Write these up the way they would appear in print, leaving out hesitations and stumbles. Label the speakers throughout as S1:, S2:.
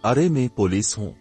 S1: अरे मैं पुलिस हूँ।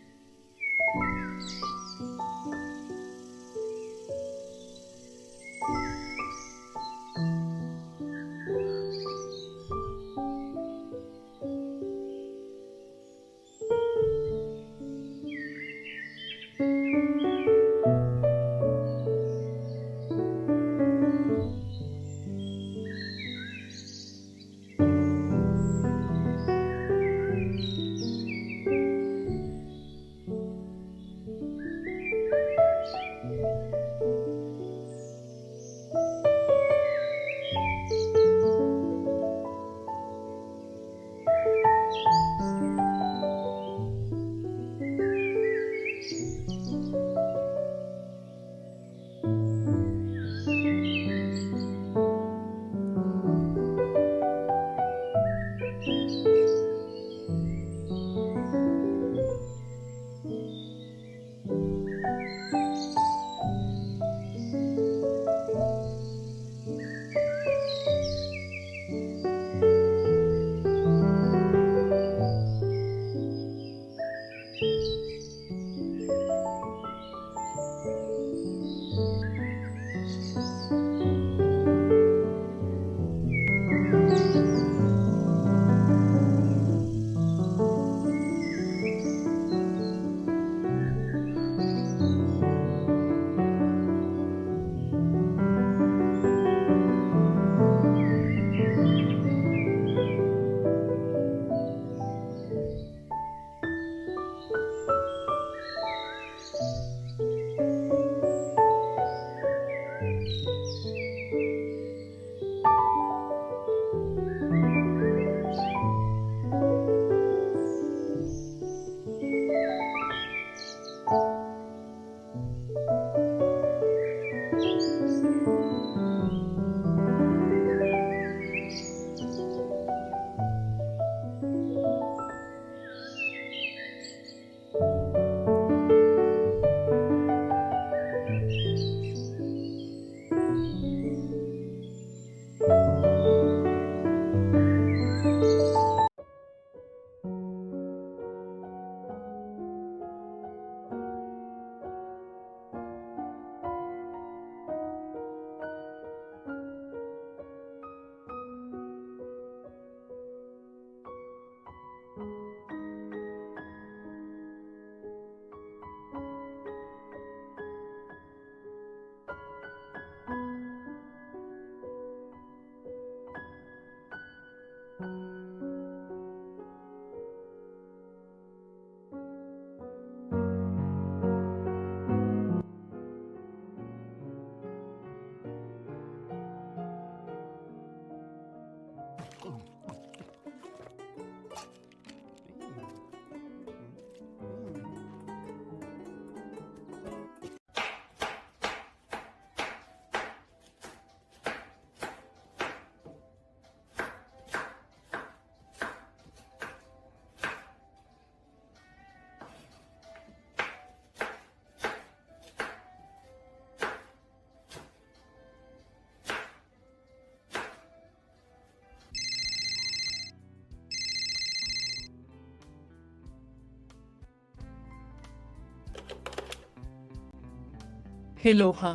S2: हेलो। हाँ,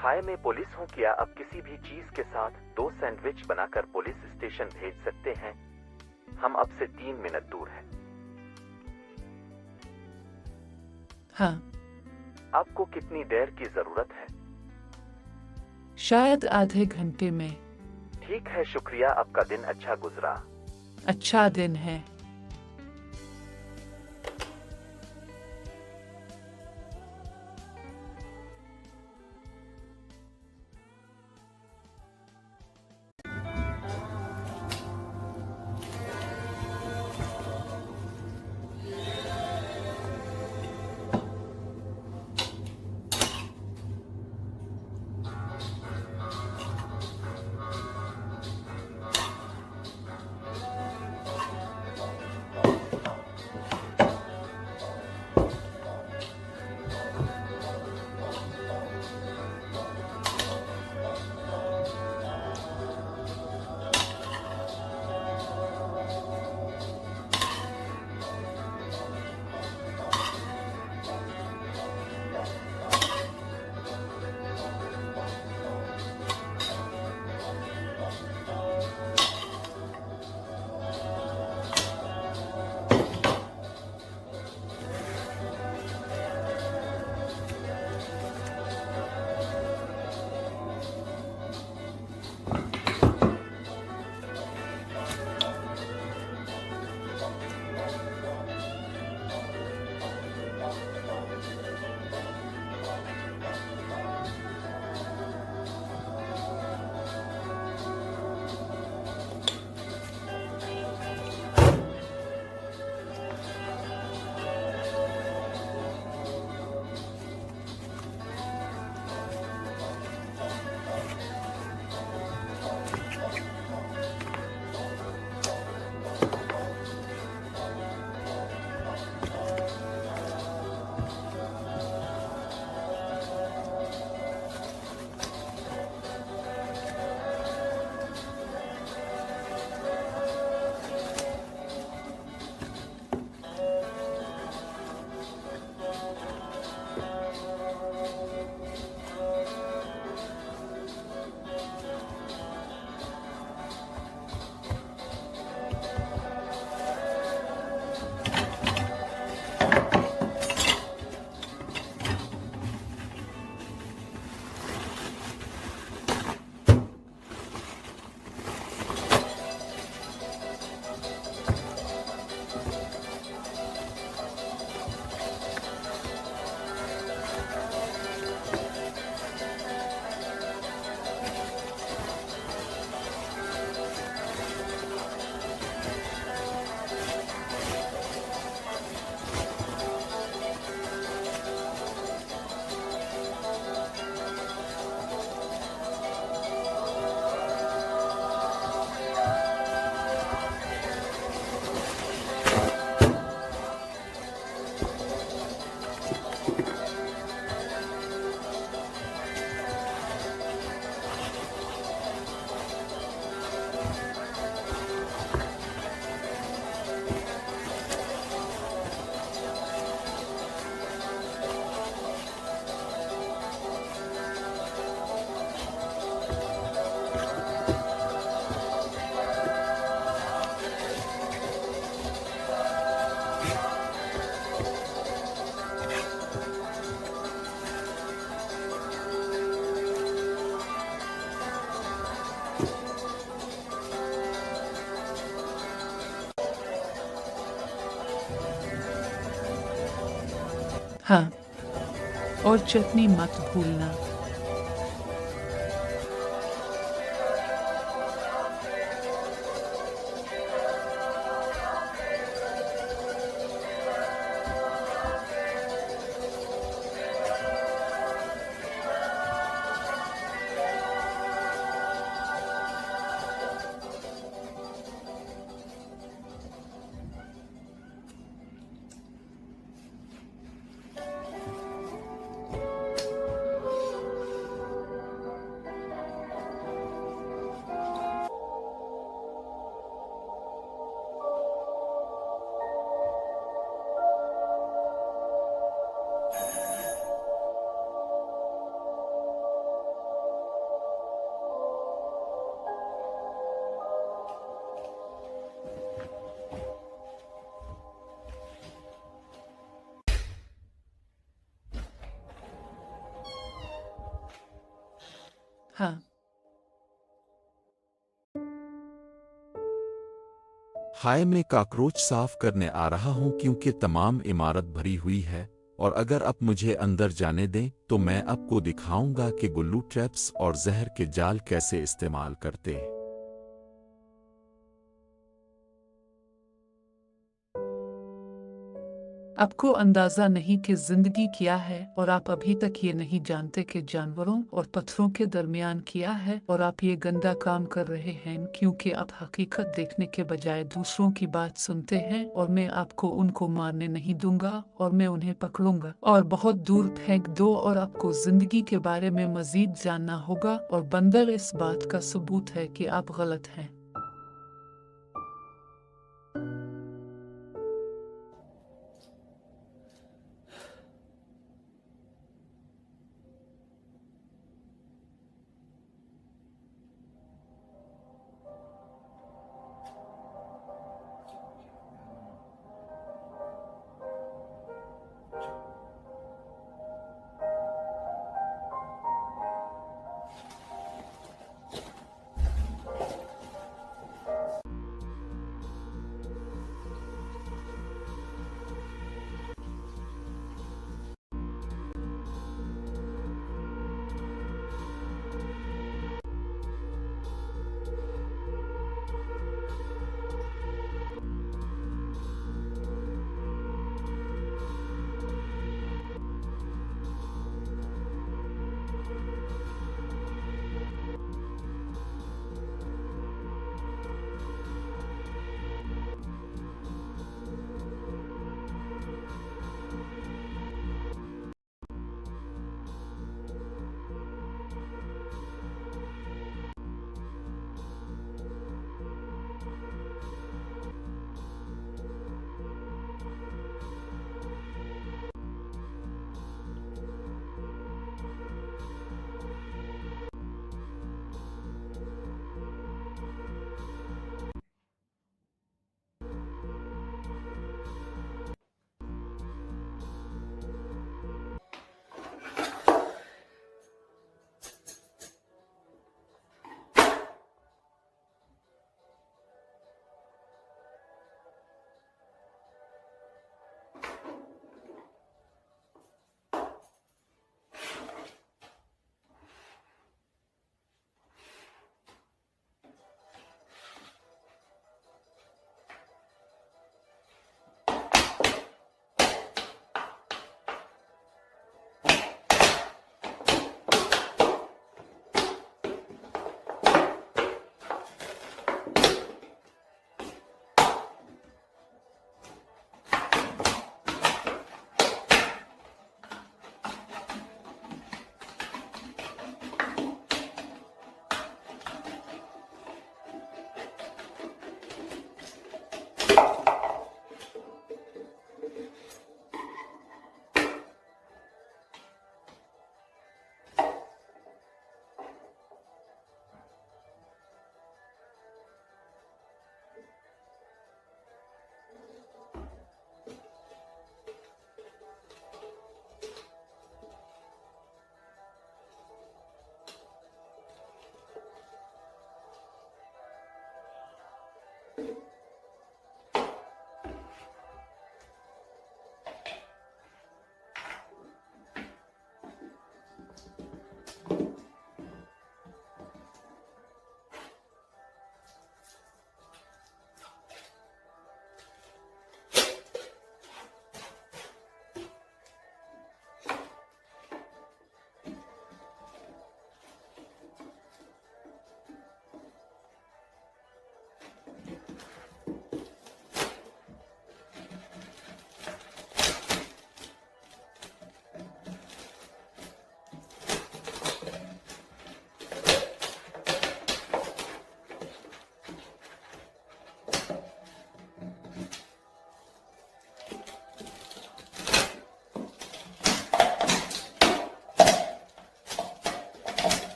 S3: हाय, मैं पुलिस हूँ। क्या आप किसी भी चीज के साथ 2 सैंडविच बनाकर पुलिस स्टेशन भेज सकते हैं? हम अब से 3 मिनट दूर हैं।
S2: हाँ,
S3: आपको कितनी देर की जरूरत है?
S2: शायद आधे घंटे में।
S3: ठीक है, शुक्रिया। आपका दिन अच्छा गुजरा।
S2: अच्छा दिन है। हाँ, और चटनी मत भूलना। हाँ,
S1: हाय, मैं कॉकरोच साफ करने आ रहा हूँ क्योंकि तमाम इमारत भरी हुई है, और अगर आप मुझे अंदर जाने दें तो मैं आपको दिखाऊंगा कि गुल्लू ट्रैप्स और जहर के जाल कैसे इस्तेमाल करते हैं।
S2: आपको अंदाजा नहीं कि जिंदगी क्या है और आप अभी तक ये नहीं जानते कि जानवरों और पत्थरों के दरमियान क्या है, और आप ये गंदा काम कर रहे हैं क्योंकि आप हकीकत देखने के बजाय दूसरों की बात सुनते हैं। और मैं आपको उनको मारने नहीं दूंगा, और मैं उन्हें पकड़ूंगा और बहुत दूर फेंक दो, और आपको जिंदगी के बारे में मजीद जानना होगा। और बंदर इस बात का सबूत है कि आप गलत हैं।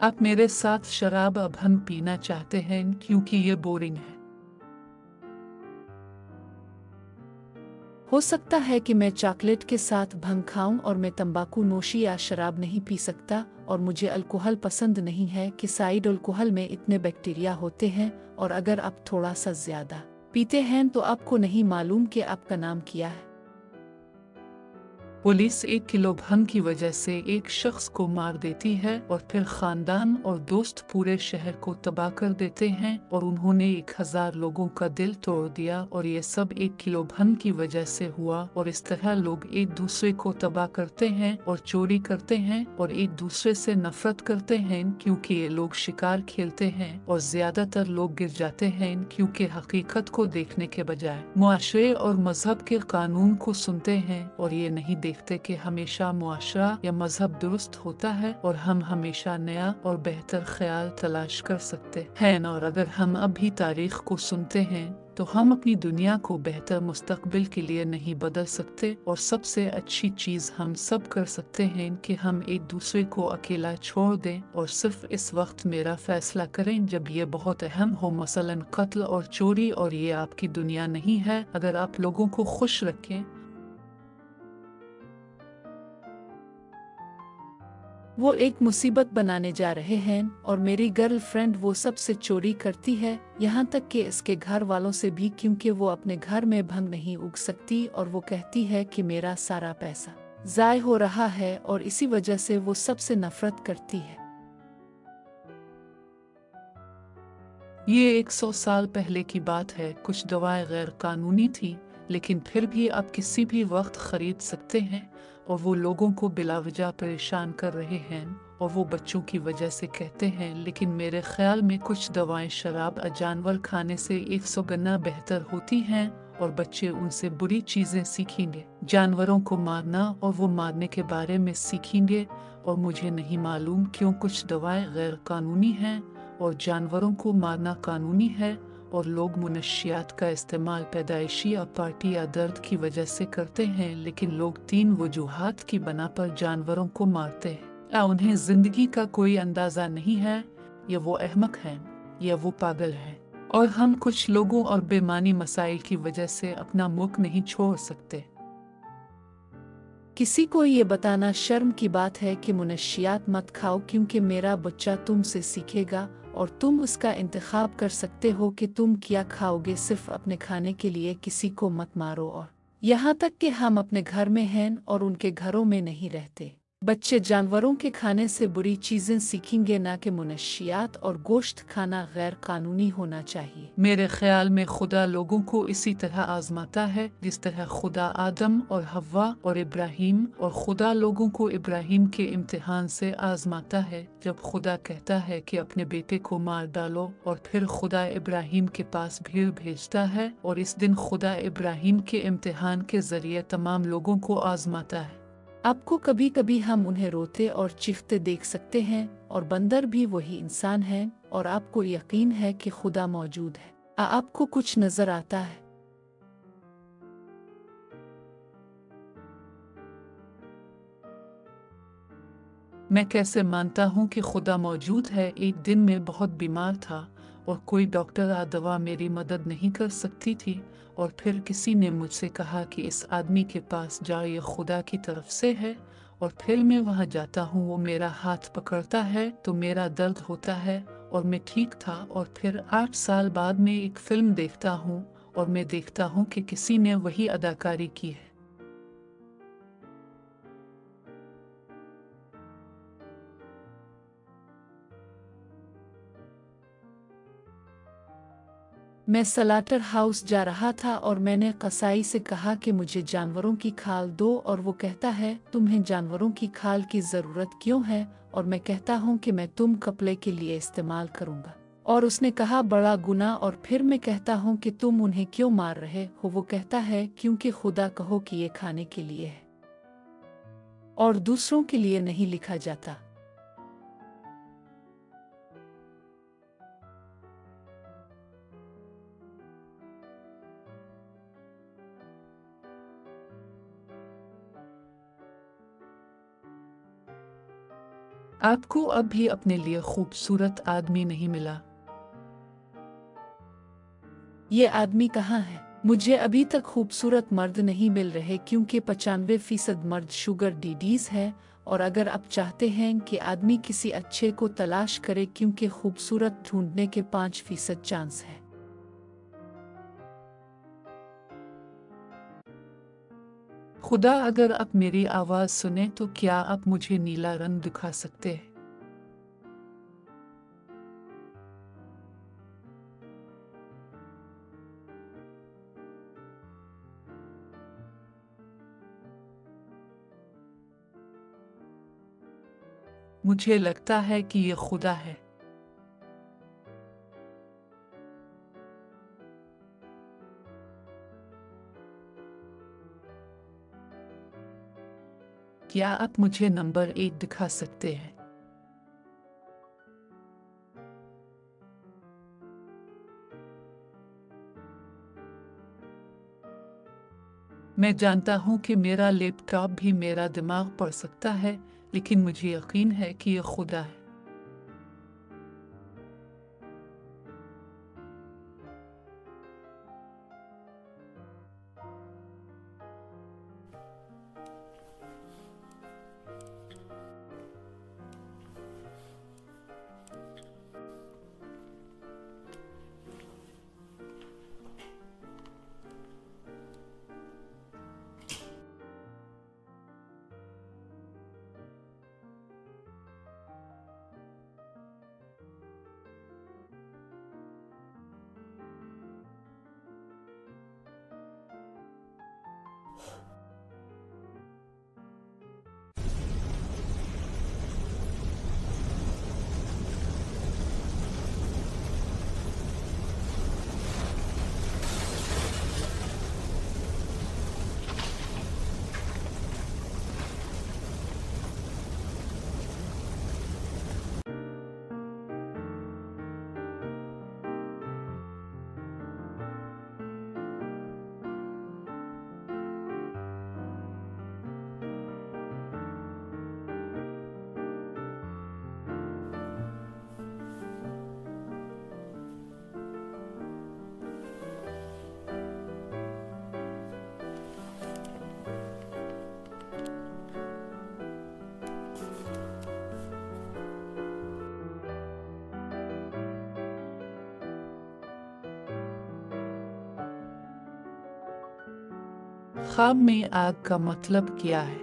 S2: आप मेरे साथ शराब अब हम पीना चाहते हैं क्योंकि ये बोरिंग है।
S4: हो सकता है कि मैं चॉकलेट के साथ भंग खाऊं और मैं तंबाकू नोशी या शराब नहीं पी सकता और मुझे अल्कोहल पसंद नहीं है कि साइड अल्कोहल में इतने बैक्टीरिया होते हैं और अगर आप थोड़ा सा ज्यादा पीते हैं तो आपको नहीं मालूम कि आपका नाम क्या है।
S2: पुलिस 1 किलो भंग की वजह से एक शख्स को मार देती है और फिर खानदान और दोस्त पूरे शहर को तबाह कर देते हैं और उन्होंने 1000 लोगों का दिल तोड़ दिया और ये सब 1 किलो भंग की वजह से हुआ। और इस तरह लोग एक दूसरे को तबाह करते हैं और चोरी करते हैं और एक दूसरे से नफरत करते हैं क्योंकि ये लोग शिकार खेलते हैं और ज्यादातर लोग गिर जाते हैं क्योंकि हकीकत को देखने के बजाय मुआशरे और मजहब के कानून को सुनते हैं और ये नहीं देखते कि हमेशा मुआशरा या मजहब दुरुस्त होता है और हम हमेशा नया और बेहतर ख्याल तलाश कर सकते हैं। और अगर हम अभी तारीख को सुनते हैं तो हम अपनी दुनिया को बेहतर मुस्तकबिल के लिए नहीं बदल सकते और सबसे अच्छी चीज हम सब कर सकते हैं कि हम एक दूसरे को अकेला छोड़ दें और सिर्फ इस वक्त मेरा फैसला करें जब ये बहुत अहम हो, मसलन कत्ल और चोरी, और ये आपकी दुनिया नहीं है। अगर आप लोगों को खुश रखें,
S4: वो एक मुसीबत बनाने जा रहे हैं और मेरी गर्लफ्रेंड वो सब से चोरी करती है, यहाँ तक कि इसके घर वालों से भी, क्योंकि वो अपने घर में भंग नहीं उग सकती और वो कहती है कि मेरा सारा पैसा ज़ाय हो रहा है और इसी वजह से वो सबसे नफरत करती है।
S2: ये 100 साल पहले की बात है। कुछ दवाएं गैर कानूनी थी लेकिन फिर भी आप किसी भी वक्त खरीद सकते हैं और वो लोगों को बिलावजा परेशान कर रहे हैं और वो बच्चों की वजह से कहते हैं। लेकिन मेरे ख्याल में कुछ दवाएं शराब या जानवर खाने से 100 गुना बेहतर होती हैं और बच्चे उनसे बुरी चीजें सीखेंगे, जानवरों को मारना और वो मारने के बारे में सीखेंगे। और मुझे नहीं मालूम क्यों कुछ दवाएं गैर कानूनी हैं और जानवरों को मारना कानूनी है और लोग मुनशियात का इस्तेमाल पैदाइशी या पार्टी या दर्द की वजह से करते हैं। लेकिन लोग 3 वजूहात की बना पर जानवरों को मारते हैं, या उन्हें जिंदगी का कोई अंदाजा नहीं है, या वो अहमक हैं या वो पागल हैं। और हम कुछ लोगों और बेमानी मसाइल की वजह से अपना मुल्क नहीं छोड़ सकते।
S4: किसी को ये बताना शर्म की बात है कि मुनशियात मत खाओ क्योंकि मेरा बच्चा तुमसे सीखेगा और तुम उसका इंतखाब कर सकते हो कि तुम क्या खाओगे। सिर्फ अपने खाने के लिए किसी को मत मारो। और यहाँ तक कि हम अपने घर में हैं और उनके घरों में नहीं रहते। बच्चे जानवरों के खाने से बुरी चीजें सीखेंगे, ना कि मुनशियात और गोश्त खाना गैर कानूनी होना चाहिए।
S2: मेरे ख्याल में खुदा लोगों को इसी तरह आजमाता है जिस तरह खुदा आदम और हव्वा और इब्राहिम, और खुदा लोगों को इब्राहिम के इम्तिहान से आजमाता है। जब खुदा कहता है कि अपने बेटे को मार डालो और फिर खुदा इब्राहिम के पास भीड़ भेजता है और इस दिन खुदा इब्राहिम के इम्तिहान के जरिए तमाम लोगों को आजमाता है।
S4: आपको कभी कभी हम उन्हें रोते और चीखते देख सकते हैं और बंदर भी वही इंसान है और आपको यकीन है कि खुदा मौजूद है। आपको कुछ नजर आता है?
S2: मैं कैसे मानता हूँ कि खुदा मौजूद है? एक दिन मैं बहुत बीमार था और कोई डॉक्टर या दवा मेरी मदद नहीं कर सकती थी और फिर किसी ने मुझसे कहा कि इस आदमी के पास जाओ, ये खुदा की तरफ से है। और फिर मैं वहाँ जाता हूँ, वो मेरा हाथ पकड़ता है तो मेरा दर्द होता है और मैं ठीक था। और फिर 8 साल बाद मैं एक फिल्म देखता हूँ और मैं देखता हूँ कि किसी ने वही अदाकारी की है।
S4: मैं सलाटर हाउस जा रहा था और मैंने कसाई से कहा कि मुझे जानवरों की खाल दो और वो कहता है तुम्हें जानवरों की खाल की ज़रूरत क्यों है? और मैं कहता हूँ कि मैं तुम कपड़े के लिए इस्तेमाल करूँगा। और उसने कहा बड़ा गुनाह। और फिर मैं कहता हूँ कि तुम उन्हें क्यों मार रहे हो? वो कहता है क्योंकि खुदा कहो कि ये खाने के लिए है और दूसरों के लिए नहीं लिखा जाता।
S2: आपको अब भी अपने लिए खूबसूरत आदमी नहीं मिला।
S4: ये आदमी कहाँ है? मुझे अभी तक खूबसूरत मर्द नहीं मिल रहे क्योंकि 95% मर्द शुगर डीडीज है। और अगर आप चाहते हैं कि आदमी किसी अच्छे को तलाश करे क्योंकि खूबसूरत ढूंढने के 5% चांस है।
S2: खुदा अगर आप मेरी आवाज़ सुने तो क्या आप मुझे नीला रंग दिखा सकते हैं? मुझे लगता है कि ये खुदा है। क्या आप मुझे नंबर 8 दिखा सकते हैं? मैं जानता हूँ कि मेरा लैपटॉप भी मेरा दिमाग पढ़ सकता है, लेकिन मुझे यकीन है कि ये खुदा है। ख्वाब में आग का मतलब क्या है?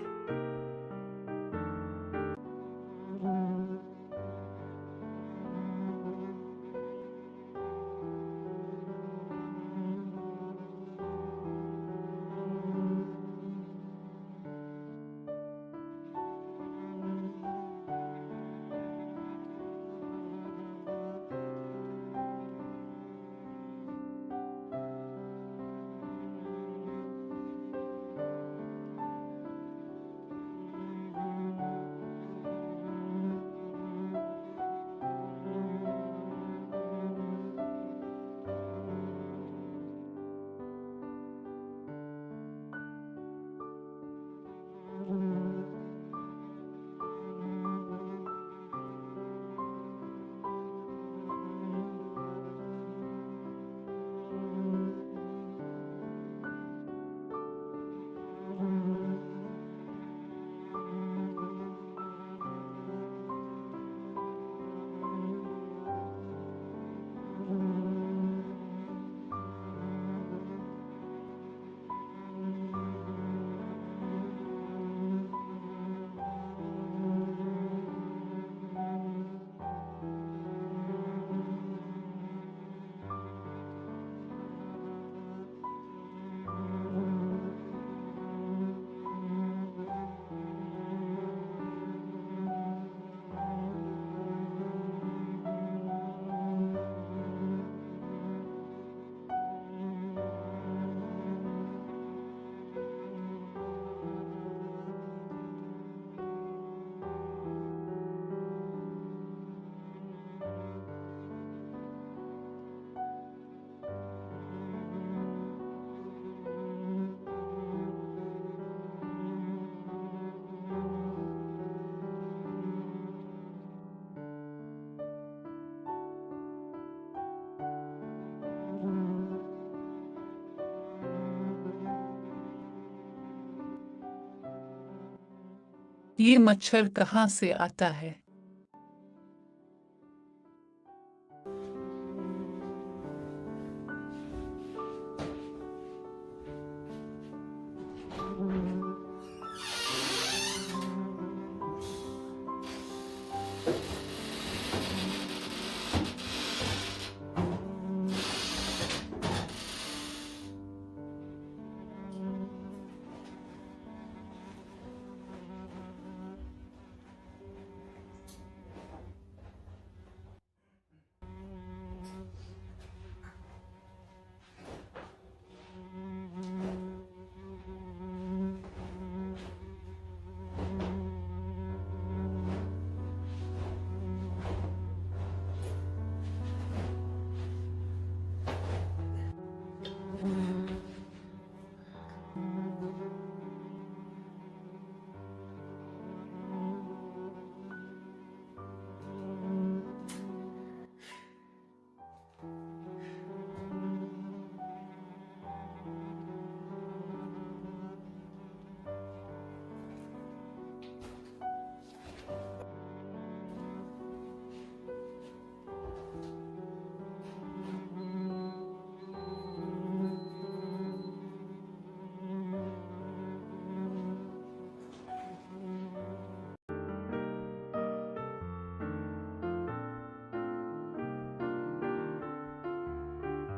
S2: ये मच्छर कहाँ से आता है?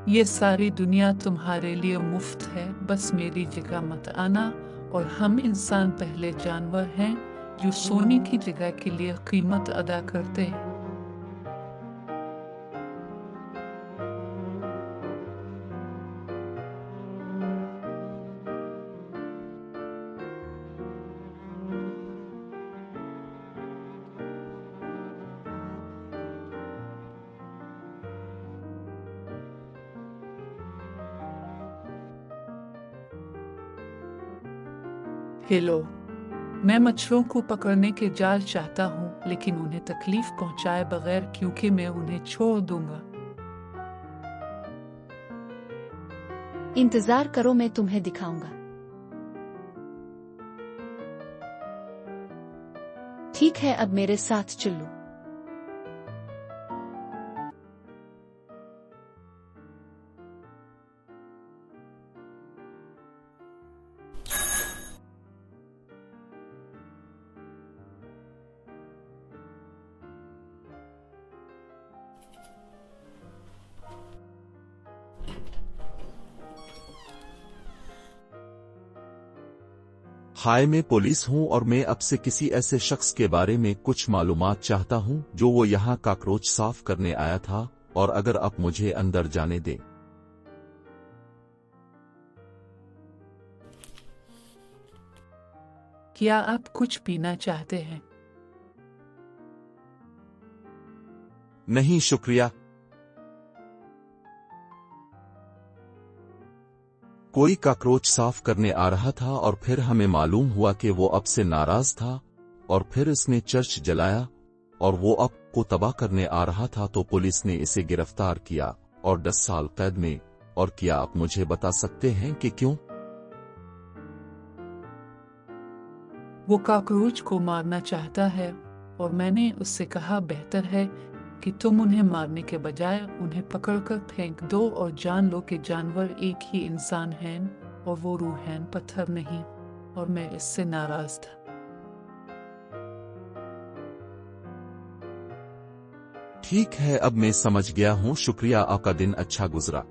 S2: ये सारी दुनिया तुम्हारे लिए मुफ्त है, बस मेरी जगह मत आना। और हम इंसान पहले जानवर हैं जो सोने की जगह के लिए कीमत अदा करते हैं। हेलो, मैं मच्छरों को पकड़ने के जाल चाहता हूँ, लेकिन उन्हें तकलीफ पहुँचाए बगैर, क्योंकि मैं उन्हें छोड़ दूंगा।
S4: इंतजार करो, मैं तुम्हें दिखाऊंगा। ठीक है, अब मेरे साथ चलो।
S1: हाय, मैं पुलिस हूँ और मैं आपसे किसी ऐसे शख्स के बारे में कुछ मालूमात चाहता हूँ जो वो यहाँ कॉकरोच साफ करने आया था, और अगर आप मुझे अंदर जाने दें।
S2: क्या आप कुछ पीना चाहते हैं?
S1: नहीं शुक्रिया। कोई कॉकरोच साफ करने आ रहा था और फिर हमें मालूम हुआ कि वो अब से नाराज था, और फिर इसने चर्च जलाया और वो अब को तबाह करने आ रहा था, तो पुलिस ने इसे गिरफ्तार किया और 10 साल कैद में। और क्या आप मुझे बता सकते हैं कि क्यों?
S2: वो कॉकरोच को मारना चाहता है, और मैंने उससे कहा बेहतर है कि तुम उन्हें मारने के बजाय उन्हें पकड़कर फेंक दो और जान लो कि जानवर एक ही इंसान हैं और वो रूहान पत्थर नहीं। और मैं इससे नाराज था।
S1: ठीक है, अब मैं समझ गया हूँ। शुक्रिया, आपका दिन अच्छा गुजरा।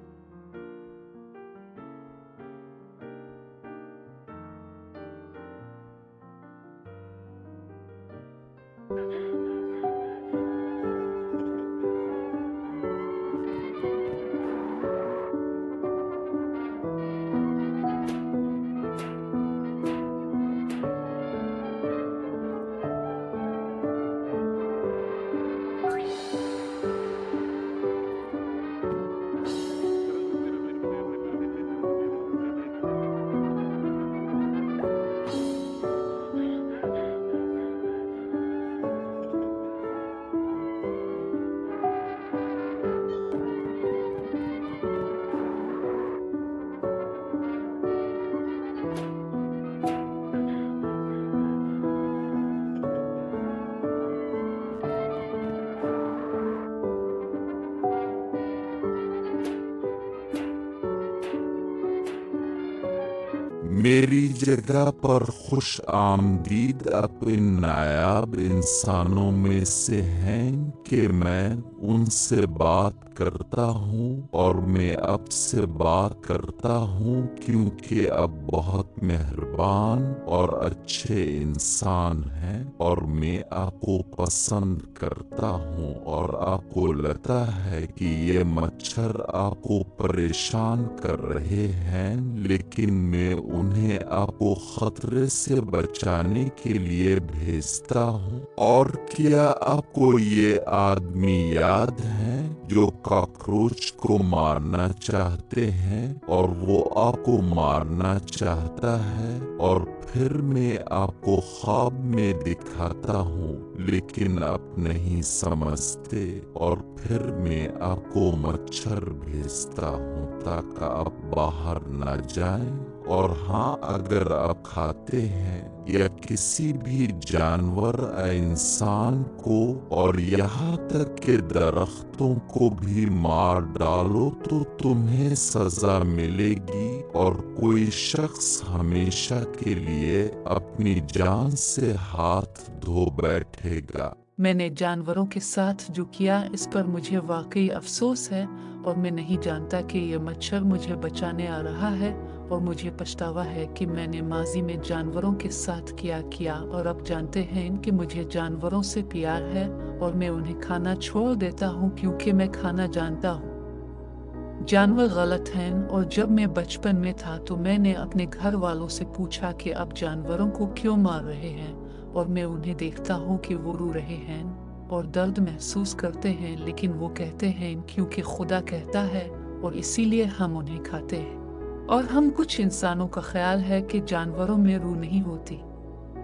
S1: मेरी जगह पर खुश आमदीद अपने नायाब इंसानों में से हैं कि मैं उनसे बात करता हूँ और मैं अब से बात करता हूँ क्योंकि अब बहुत मेहरबान और अच्छे इंसान हैं और मैं आपको पसंद करता हूँ और आपको लगता है कि ये मच्छर आपको परेशान कर रहे हैं, लेकिन मैं उन्हें आपको खतरे से बचाने के लिए भेजता हूँ। और क्या आपको ये आदमी याद है जो कॉकरोच को मारना चाहते हैं और वो आपको मारना चाहता है और फिर मैं आपको ख्वाब में दिखाता हूँ लेकिन आप नहीं समझते और फिर मैं आपको मच्छर भेजता हूँ ताकि आप बाहर ना जाएं। और हाँ, अगर आप खाते हैं या किसी भी जानवर या इंसान को और यहाँ तक के दरख्तों को भी मार डालो तो तुम्हें सजा मिलेगी और कोई शख्स हमेशा के लिए अपनी जान से हाथ धो बैठेगा।
S2: मैंने जानवरों के साथ जो किया इस पर मुझे वाकई अफसोस है और मैं नहीं जानता कि ये मच्छर मुझे बचाने आ रहा है और मुझे पछतावा है कि मैंने माजी में जानवरों के साथ किया और अब जानते हैं कि मुझे जानवरों से प्यार है और मैं उन्हें खाना छोड़ देता हूँ क्योंकि मैं खाना जानता हूँ जानवर गलत हैं। और जब मैं बचपन में था तो मैंने अपने घर वालों से पूछा कि अब जानवरों को क्यों मार रहे हैं और मैं उन्हें देखता हूँ कि वो रो रहे हैं और दर्द महसूस करते हैं, लेकिन वो कहते हैं क्योंकि खुदा कहता है और इसीलिए हम उन्हें खाते हैं। और हम कुछ इंसानों का ख्याल है कि जानवरों में रूह नहीं होती।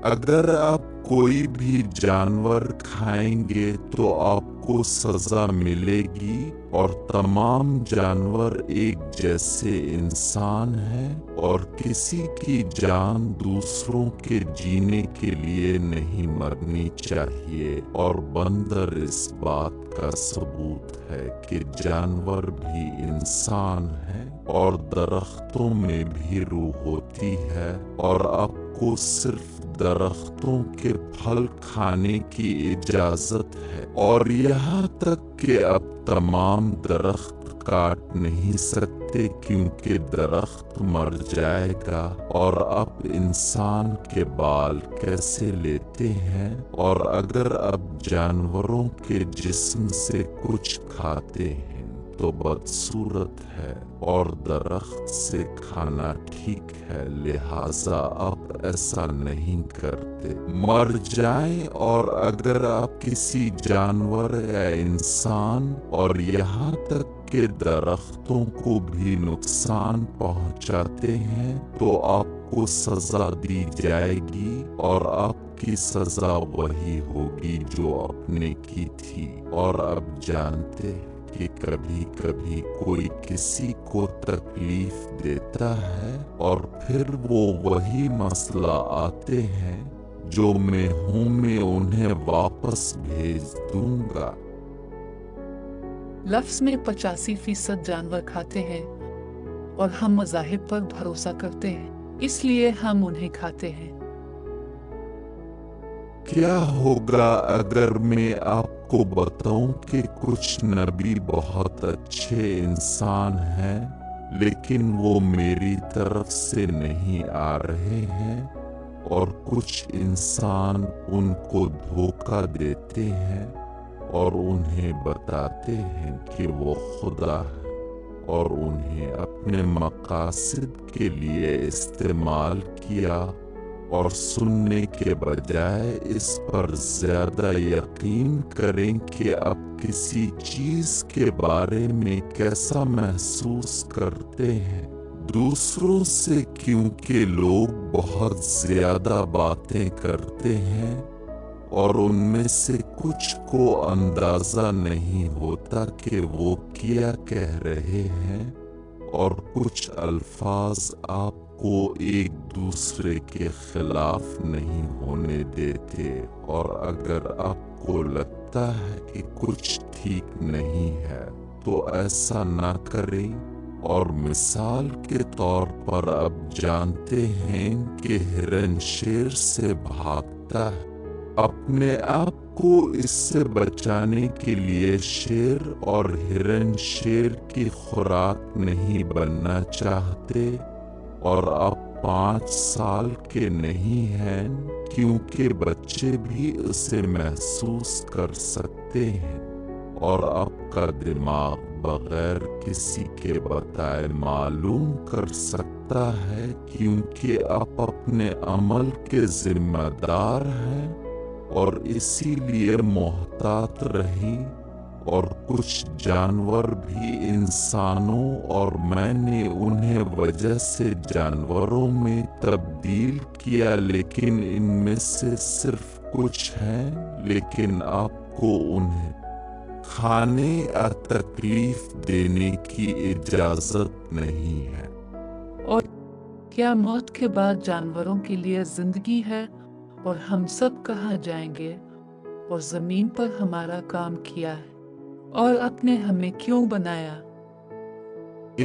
S1: अगर आप कोई भी जानवर खाएंगे तो आपको सजा मिलेगी और तमाम जानवर एक जैसे इंसान हैं और किसी की जान दूसरों के जीने के लिए नहीं मरनी चाहिए। और बंदर इस बात का सबूत है कि जानवर भी इंसान है और दरख्तों में भी रूह होती है और आपको सिर्फ दरख्तों के फल खाने की इजाजत है और यहाँ तक कि अब तमाम दरख्त काट नहीं सकते क्योंकि दरख्त मर जाएगा। और अब इंसान के बाल कैसे लेते हैं और अगर अब जानवरों के जिस्म से कुछ खाते हैं तो बदसूरत है और दरख्त से खाना ठीक है, लिहाजा आप ऐसा नहीं करते। मर जाएं। और अगर आप किसी जानवर या इंसान और यहाँ तक के दरख्तों को भी नुकसान पहुँचाते हैं तो आपको सजा दी जाएगी और आपकी सजा वही होगी जो आपने की थी। और अब जानते हैं कि कभी कभी कोई किसी को तकलीफ देता है और फिर वो वही मसला आते हैं जो मैं हूँ, मैं उन्हें वापस भेज दूंगा।
S2: लफ्ज़ में 85% जानवर खाते हैं और हम मज़ाहिब पर भरोसा करते हैं, इसलिए हम उन्हें खाते हैं।
S1: क्या होगा अगर मैं आपको बताऊं कि कुछ नबी बहुत अच्छे इंसान हैं लेकिन वो मेरी तरफ से नहीं आ रहे हैं और कुछ इंसान उनको धोखा देते हैं और उन्हें बताते हैं कि वो खुदा है और उन्हें अपने मकासद के लिए इस्तेमाल किया और सुनने के बजाय इस पर ज्यादा यकीन करें कि आप किसी चीज के बारे में कैसा महसूस करते हैं दूसरों से, क्योंकि लोग बहुत ज्यादा बातें करते हैं और उनमें से कुछ को अंदाजा नहीं होता कि वो क्या कह रहे हैं और कुछ अल्फाज आपको एक दूसरे के खिलाफ नहीं होने देते। और अगर आपको लगता है कि कुछ ठीक नहीं है तो ऐसा ना करें اور مثال کے طور پر اب جانتے ہیں کہ ہرن شیر سے بھاگتا ہے، اپنے آپ کو اس سے بچانے کے لیے شیر اور ہرن شیر کی خوراک نہیں بننا چاہتے، اور اب 5 سال کے نہیں ہیں کیونکہ بچے بھی اسے محسوس کر سکتے ہیں، اور اب کا دماغ بغیر کسی کے بتائے معلوم کر سکتا ہے کیونکہ اب اپنے عمل کے ذمہ دار ہیں، اور اسی لیے محتاط رہیں۔ اور کچھ جانور بھی انسانوں اور میں نے انہیں وجہ سے جانوروں میں تبدیل کیا، لیکن ان میں سے صرف کچھ ہیں، لیکن آپ کو انہیں کھانے یا تکلیف دینے کی اجازت نہیں ہے۔
S2: اور کیا موت کے بعد جانوروں کے لیے زندگی ہے؟ اور ہم سب کہاں جائیں گے؟ اور زمین پر ہمارا کام کیا ہے؟ اور آپ نے ہمیں کیوں بنایا؟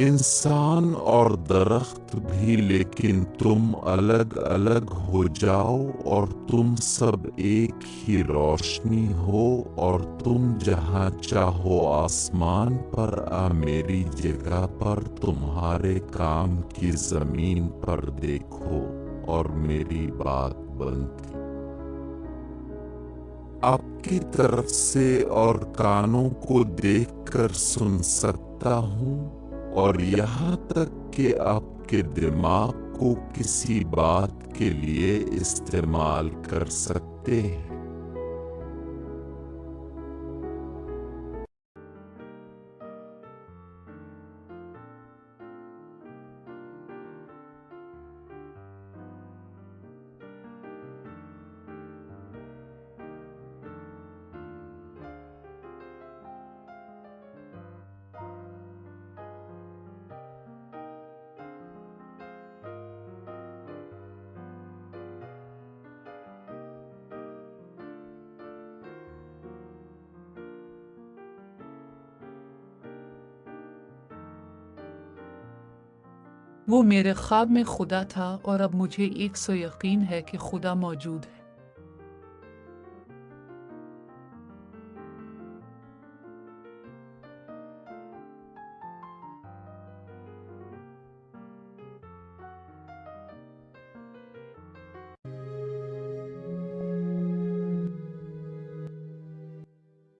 S1: انسان اور درخت بھی، لیکن تم الگ الگ ہو جاؤ اور تم سب ایک ہی روشنی ہو، اور تم جہاں چاہو آسمان پر میری جگہ پر تمہارے کام کی زمین پر دیکھو، اور میری بات بنتی آپ کی طرف سے اور کانوں کو دیکھ کر سن سکتا ہوں، اور یہاں تک کہ آپ کے دماغ کو کسی بات کے لیے استعمال کر سکتے ہیں۔
S2: وہ میرے خواب میں خدا تھا، اور اب مجھے 100% یقین ہے کہ خدا موجود ہے۔